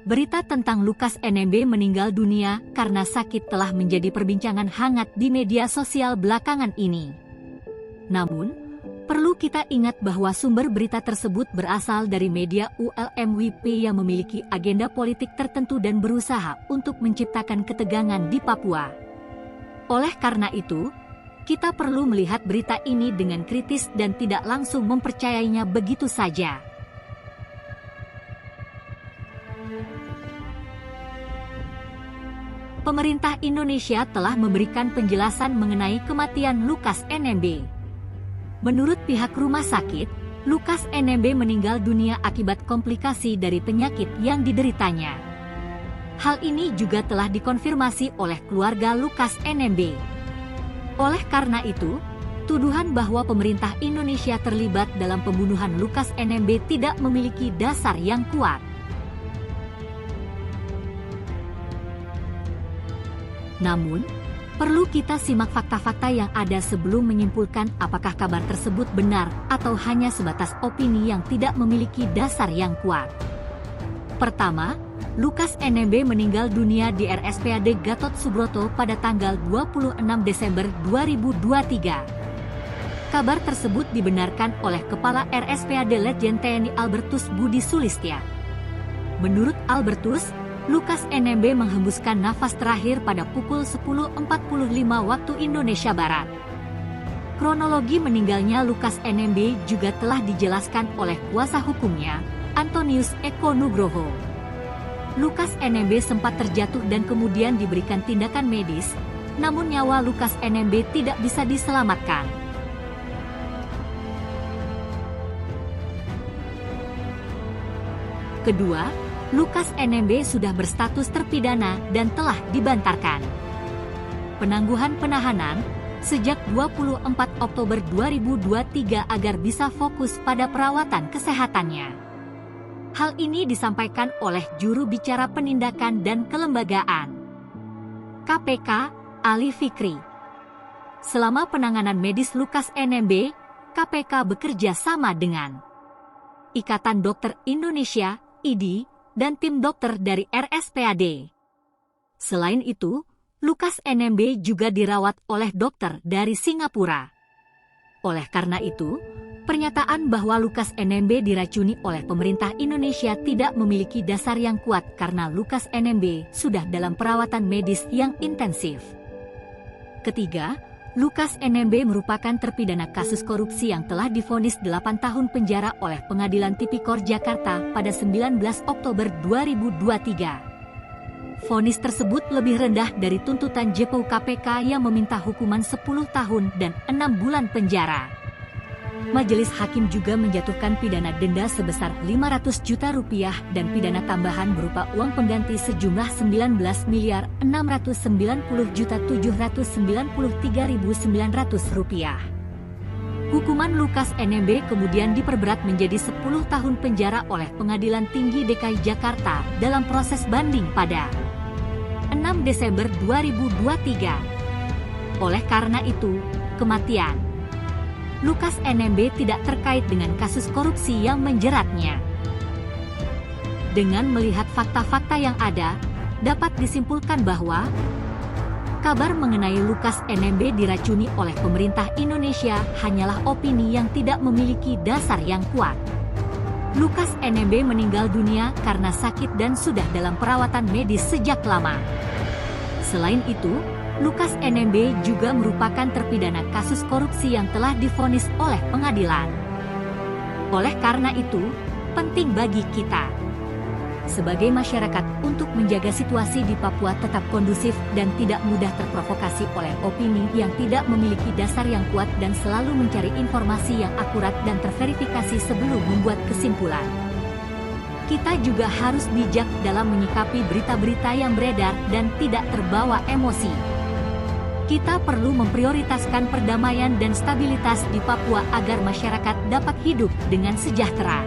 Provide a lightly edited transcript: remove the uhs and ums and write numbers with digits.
Berita tentang Lukas NMB meninggal dunia karena sakit telah menjadi perbincangan hangat di media sosial belakangan ini. Namun, perlu kita ingat bahwa sumber berita tersebut berasal dari media ULMWP yang memiliki agenda politik tertentu dan berusaha untuk menciptakan ketegangan di Papua. Oleh karena itu, kita perlu melihat berita ini dengan kritis dan tidak langsung mempercayainya begitu saja. Pemerintah Indonesia telah memberikan penjelasan mengenai kematian Lukas NMB. Menurut pihak rumah sakit, Lukas NMB meninggal dunia akibat komplikasi dari penyakit yang dideritanya. Hal ini juga telah dikonfirmasi oleh keluarga Lukas NMB. Oleh karena itu, tuduhan bahwa pemerintah Indonesia terlibat dalam pembunuhan Lukas NMB tidak memiliki dasar yang kuat. Namun, perlu kita simak fakta-fakta yang ada sebelum menyimpulkan apakah kabar tersebut benar atau hanya sebatas opini yang tidak memiliki dasar yang kuat. Pertama, Lukas NMB meninggal dunia di RSPAD Gatot Subroto pada tanggal 26 Desember 2023. Kabar tersebut dibenarkan oleh Kepala RSPAD Letjen TNI Albertus Budi Sulistya. Menurut Albertus, Lukas NMB menghembuskan nafas terakhir pada pukul 10.45 waktu Indonesia Barat. Kronologi meninggalnya Lukas NMB juga telah dijelaskan oleh kuasa hukumnya, Antonius Eko Nugroho. Lukas NMB sempat terjatuh dan kemudian diberikan tindakan medis, namun nyawa Lukas NMB tidak bisa diselamatkan. Kedua, Lukas NMB sudah berstatus terpidana dan telah dibantarkan penangguhan penahanan sejak 24 Oktober 2023 agar bisa fokus pada perawatan kesehatannya. Hal ini disampaikan oleh juru bicara penindakan dan kelembagaan KPK, Ali Fikri. Selama penanganan medis Lukas NMB, KPK bekerja sama dengan Ikatan Dokter Indonesia, IDI, dan tim dokter dari RSPAD. Selain itu, Lukas NMB juga dirawat oleh dokter dari Singapura. Oleh karena itu, pernyataan bahwa Lukas NMB diracuni oleh pemerintah Indonesia tidak memiliki dasar yang kuat karena Lukas NMB sudah dalam perawatan medis yang intensif. Ketiga, Lukas NMB merupakan terpidana kasus korupsi yang telah divonis 8 tahun penjara oleh Pengadilan Tipikor Jakarta pada 19 Oktober 2023. Vonis tersebut lebih rendah dari tuntutan JPU KPK yang meminta hukuman 10 tahun dan 6 bulan penjara. Majelis Hakim juga menjatuhkan pidana denda sebesar Rp500 juta dan pidana tambahan berupa uang pengganti sejumlah Rp19.690.793.900. Hukuman Lukas NMB kemudian diperberat menjadi 10 tahun penjara oleh Pengadilan Tinggi DKI Jakarta dalam proses banding pada 6 Desember 2023. Oleh karena itu, kematian Lukas NMB tidak terkait dengan kasus korupsi yang menjeratnya. Dengan melihat fakta-fakta yang ada, dapat disimpulkan bahwa kabar mengenai Lukas NMB diracuni oleh pemerintah Indonesia hanyalah opini yang tidak memiliki dasar yang kuat. Lukas NMB meninggal dunia karena sakit dan sudah dalam perawatan medis sejak lama. Selain itu, Lukas NMB juga merupakan terpidana kasus korupsi yang telah divonis oleh pengadilan. Oleh karena itu, penting bagi kita sebagai masyarakat untuk menjaga situasi di Papua tetap kondusif dan tidak mudah terprovokasi oleh opini yang tidak memiliki dasar yang kuat dan selalu mencari informasi yang akurat dan terverifikasi sebelum membuat kesimpulan. Kita juga harus bijak dalam menyikapi berita-berita yang beredar dan tidak terbawa emosi. Kita perlu memprioritaskan perdamaian dan stabilitas di Papua agar masyarakat dapat hidup dengan sejahtera.